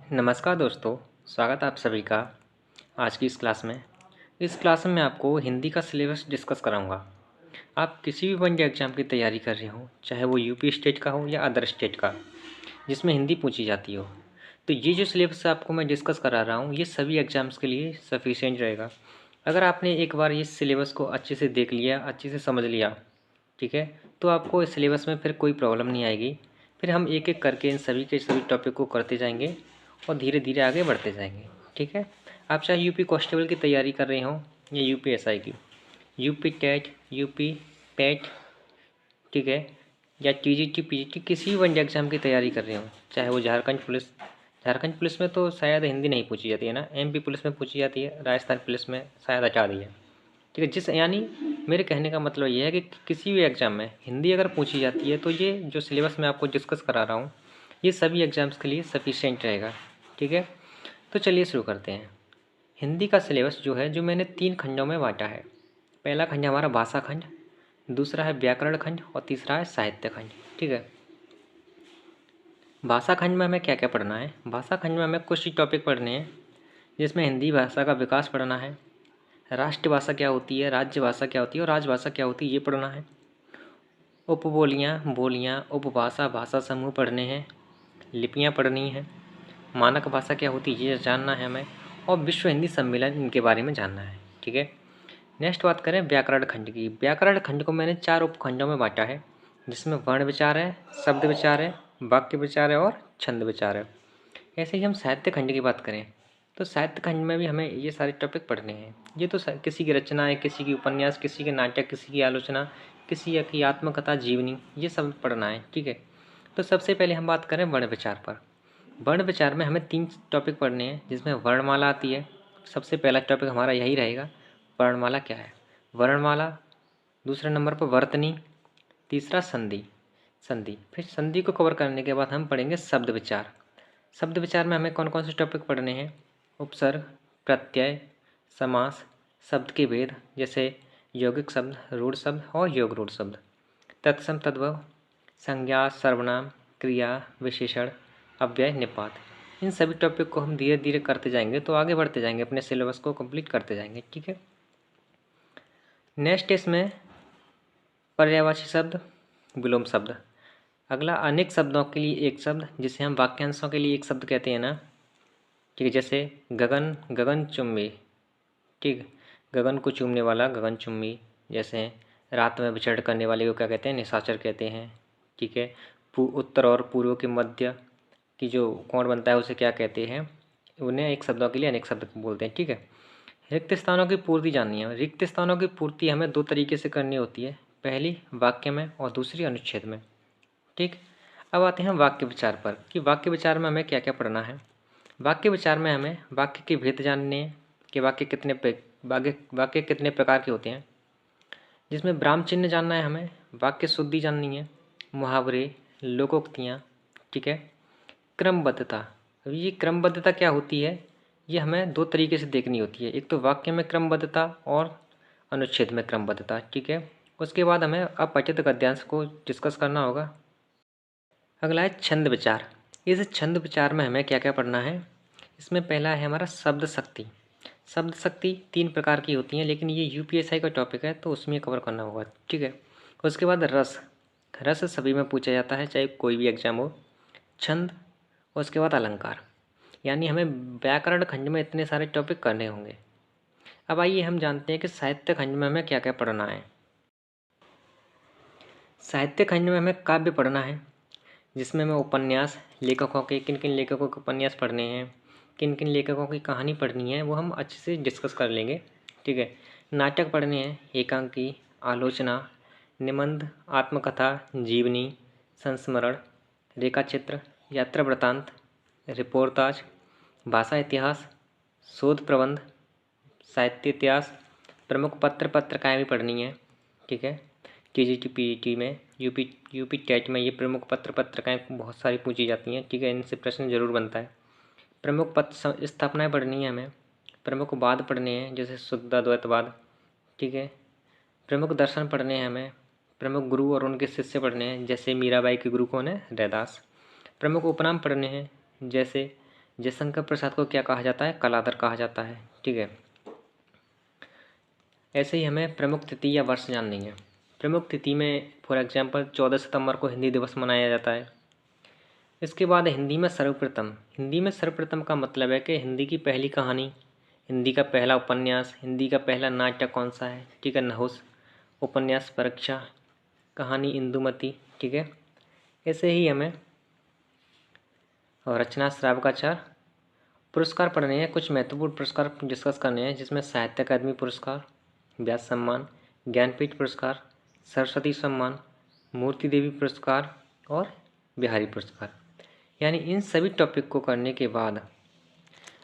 नमस्कार दोस्तों, स्वागत है आप सभी का आज की इस क्लास में। इस क्लास में मैं आपको हिंदी का सिलेबस डिस्कस कराऊंगा। आप किसी भी वन डे एग्ज़ाम की तैयारी कर रहे हो, चाहे वो यूपी स्टेट का हो या अदर स्टेट का, जिसमें हिंदी पूछी जाती हो, तो ये जो सिलेबस आपको मैं डिस्कस करा रहा हूँ, ये सभी एग्ज़ाम्स के लिए सफिशिएंट रहेगा। अगर आपने एक बार इस सिलेबस को अच्छे से देख लिया, अच्छे से समझ लिया, ठीक है, तो आपको इस सिलेबस में फिर कोई प्रॉब्लम नहीं आएगी। फिर हम एक एक करके इन सभी के सभी टॉपिक को करते जाएंगे और धीरे धीरे आगे बढ़ते जाएंगे। ठीक है, आप चाहे यूपी कांस्टेबल की तैयारी कर रहे हो या यूपी एसआई की, यूपी टेट, यूपी पैट, ठीक है, या टीजीटी पीजीटी किसी भी वन एग्जाम की तैयारी कर रहे हो, चाहे वो झारखंड पुलिस में तो शायद हिंदी नहीं पूछी जाती है ना, एमपी पुलिस में पूछी जाती है, राजस्थान पुलिस में शायद हटा दी है। ठीक है, जिस यानी मेरे कहने का मतलब ये है कि किसी भी एग्ज़ाम में हिंदी अगर पूछी जाती है तो ये जो सिलेबस मैं आपको डिस्कस करा रहा हूँ, ये सभी एग्ज़ाम्स के लिए सफिशिएंट रहेगा। ठीक है, तो चलिए शुरू करते हैं। हिंदी का सिलेबस जो है, जो मैंने 3 खंडों में बाँटा है। पहला खंड हमारा भाषा खंड, दूसरा है व्याकरण खंड और तीसरा है साहित्य खंड। ठीक है, भाषा खंड में हमें क्या क्या पढ़ना है? भाषा खंड में हमें कुछ ही टॉपिक पढ़ने हैं, जिसमें हिंदी भाषा का विकास पढ़ना है, राष्ट्रभाषा क्या होती है, राज्य भाषा क्या होती है और राजभाषा क्या होती है, ये पढ़ना है। उपबोलियाँ, बोलियाँ, उपभाषा, भाषा समूह पढ़ने हैं, लिपियाँ पढ़नी हैं, मानक भाषा क्या होती है ये जानना है हमें, और विश्व हिंदी सम्मेलन इनके बारे में जानना है। ठीक है, नेक्स्ट बात करें व्याकरण खंड की। व्याकरण खंड को मैंने 4 उपखंडों में बांटा है, जिसमें वर्ण विचार है, शब्द विचार है, वाक्य विचार है और छंद विचार है। ऐसे ही हम साहित्य खंड की बात करें तो साहित्य खंड में भी हमें ये सारे टॉपिक पढ़ने हैं। ये तो किसी की रचना है, किसी की उपन्यास, किसी के नाटक, किसी की आलोचना, किसी की आत्मकथा, जीवनी, ये सब पढ़ना है। ठीक है, तो सबसे पहले हम बात करें वर्ण विचार पर। वर्ण विचार में हमें 3 टॉपिक पढ़ने हैं, जिसमें वर्णमाला आती है। सबसे पहला टॉपिक हमारा यही रहेगा, वर्णमाला क्या है, वर्णमाला। दूसरे नंबर पर वर्तनी, तीसरा संधि। फिर संधि को कवर करने के बाद हम पढ़ेंगे शब्द विचार। शब्द विचार में हमें कौन कौन से टॉपिक पढ़ने हैं? उपसर्ग, प्रत्यय, समास, शब्द के भेद, जैसे यौगिक शब्द, रूढ़ शब्द और योग रूढ़ शब्द, तत्सम तद्भव, संज्ञा, सर्वनाम, क्रिया, विशेषण, अव्यय, निपात। इन सभी टॉपिक को हम धीरे धीरे करते जाएंगे तो आगे बढ़ते जाएंगे, अपने सिलेबस को कंप्लीट करते जाएंगे। ठीक है, नेक्स्ट इसमें पर्यायवाची शब्द, विलोम शब्द। अगला अनेक शब्दों के लिए एक शब्द, जिसे हम वाक्यांशों के लिए एक शब्द कहते हैं ना। ठीक है, जैसे गगन, गगन चुम्बी। ठीक, गगन को चूमने वाला गगन चुम्बी। जैसे रात में विचरण करने वाले को क्या कहते हैं? निशाचर कहते हैं। ठीक है, उत्तर और पूर्व के मध्य की जो कोण बनता है उसे क्या कहते हैं? उन्हें एक शब्दों के लिए अनेक शब्द बोलते हैं। ठीक है, रिक्त स्थानों की पूर्ति जाननी है। रिक्त स्थानों की पूर्ति हमें 2 तरीके से करनी होती है, पहली वाक्य में और दूसरी अनुच्छेद में। ठीक, अब आते हैं वाक्य विचार पर कि वाक्य विचार में हमें क्या क्या पढ़ना है। वाक्य विचार में हमें वाक्य के भेद जानने हैं कि वाक्य कितने प्रकार के होते हैं, जिसमें विराम चिन्ह जानना है हमें, वाक्य शुद्धि जाननी है, मुहावरे, लोकोक्तियाँ। ठीक है, क्रमबद्धता। अब ये क्रमबद्धता क्या होती है, ये हमें 2 तरीके से देखनी होती है, एक तो वाक्य में क्रमबद्धता और अनुच्छेद में क्रमबद्धता। ठीक है, उसके बाद हमें अपठित गद्यांश को डिस्कस करना होगा। अगला है छंद विचार। इस छंद विचार में हमें क्या क्या पढ़ना है? इसमें पहला है हमारा शब्द शक्ति। शब्द शक्ति 3 प्रकार की होती हैं, लेकिन ये यूपीएसआई का टॉपिक है तो उसमें कवर करना होगा। ठीक है, उसके बाद रस। रस सभी में पूछा जाता है, चाहे कोई भी एग्जाम हो। छंद, उसके बाद अलंकार। यानी हमें व्याकरण खंड में इतने सारे टॉपिक करने होंगे। अब आइए हम जानते हैं कि साहित्य खंड में हमें क्या क्या पढ़ना है। साहित्य खंड में हमें काव्य पढ़ना है, जिसमें हमें उपन्यास, लेखकों के किन किन लेखकों के उपन्यास पढ़ने हैं, किन किन लेखकों की कहानी पढ़नी है, वो हम अच्छे से डिस्कस कर लेंगे। ठीक है, नाटक पढ़ने हैं, एकांकी, आलोचना, निबंध, आत्मकथा, जीवनी, संस्मरण, रेखाचित्र, यात्रा वृत्तांत, रिपोर्ताज, भाषा इतिहास, शोध प्रबंध, साहित्य इतिहास, प्रमुख पत्र पत्रिकाएँ भी पढ़नी है। ठीक है, टीजीटी पीजीटी में, यूपी टेट में ये प्रमुख पत्र पत्रिकाएँ बहुत सारी पूछी जाती हैं। ठीक है, इनसे प्रश्न जरूर बनता है। प्रमुख पत्र स्थापनाएँ पढ़नी है हमें, प्रमुख वाद पढ़ने हैं, जैसे शुद्धाद्वैतवाद। ठीक है, प्रमुख दर्शन पढ़ने हैं हमें, प्रमुख गुरु और उनके शिष्य पढ़ने हैं, जैसे मीराबाई के गुरु कौन है? रैदास। प्रमुख उपनाम पढ़ने हैं, जैसे जयशंकर प्रसाद को क्या कहा जाता है? कलाधर कहा जाता है। ठीक है, ऐसे ही हमें प्रमुख तिथि या वर्ष जाननी है। प्रमुख तिथि में फॉर एग्जांपल 14 सितंबर को हिंदी दिवस मनाया जाता है। इसके बाद हिंदी में सर्वप्रथम। हिंदी में सर्वप्रथम का मतलब है कि हिंदी की पहली कहानी, हिंदी का पहला उपन्यास, हिंदी का पहला नाटक कौन सा है? ठीक है, नहुस, उपन्यास परीक्षा, कहानी इंदुमती। ठीक है, ऐसे ही हमें और रचना श्रावकाचार। पुरस्कार पढ़ने हैं, कुछ महत्वपूर्ण पुरस्कार डिस्कस करने हैं, जिसमें साहित्य अकादमी पुरस्कार, व्यास सम्मान, ज्ञानपीठ पुरस्कार, सरस्वती सम्मान, मूर्ति देवी पुरस्कार और बिहारी पुरस्कार। यानी इन सभी टॉपिक को करने के बाद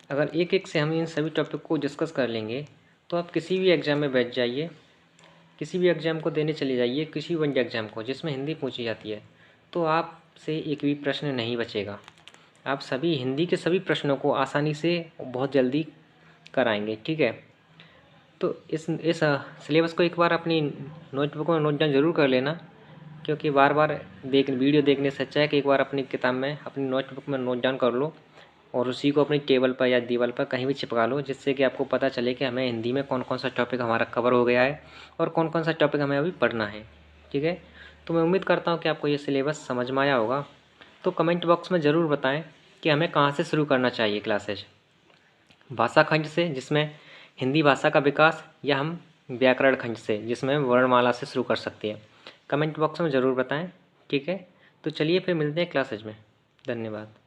अगर एक एक से हम इन सभी टॉपिक को डिस्कस कर लेंगे तो आप किसी भी एग्ज़ाम में बैठ जाइए, किसी भी एग्ज़ाम को देने चले जाइए, किसी भी वन डे एग्ज़ाम को जिसमें हिंदी पूछी जाती है, तो आपसे एक भी प्रश्न नहीं बचेगा। आप सभी हिंदी के सभी प्रश्नों को आसानी से बहुत जल्दी कराएंगे। ठीक है, तो इस सिलेबस को एक बार अपनी नोटबुक में नोट डाउन ज़रूर कर लेना, क्योंकि बार बार वीडियो देखने से अच्छा है कि एक बार अपनी किताब में, अपनी नोटबुक में नोट डाउन कर लो और उसी को अपनी टेबल पर या दीवार पर कहीं भी चिपका लो, जिससे कि आपको पता चले कि हमें हिंदी में कौन कौन सा टॉपिक हमारा कवर हो गया है और कौन कौन सा टॉपिक हमें अभी पढ़ना है। ठीक है, तो मैं उम्मीद करता हूँ कि आपको ये सिलेबस समझ में आया होगा। तो कमेंट बॉक्स में ज़रूर बताएं कि हमें कहाँ से शुरू करना चाहिए क्लासेज, भाषा खंड से जिसमें हिंदी भाषा का विकास, या हम व्याकरण खंड से जिसमें वर्णमाला से शुरू कर सकते हैं। कमेंट बॉक्स में ज़रूर बताएं। ठीक है, तो चलिए फिर मिलते हैं क्लासेज में। धन्यवाद।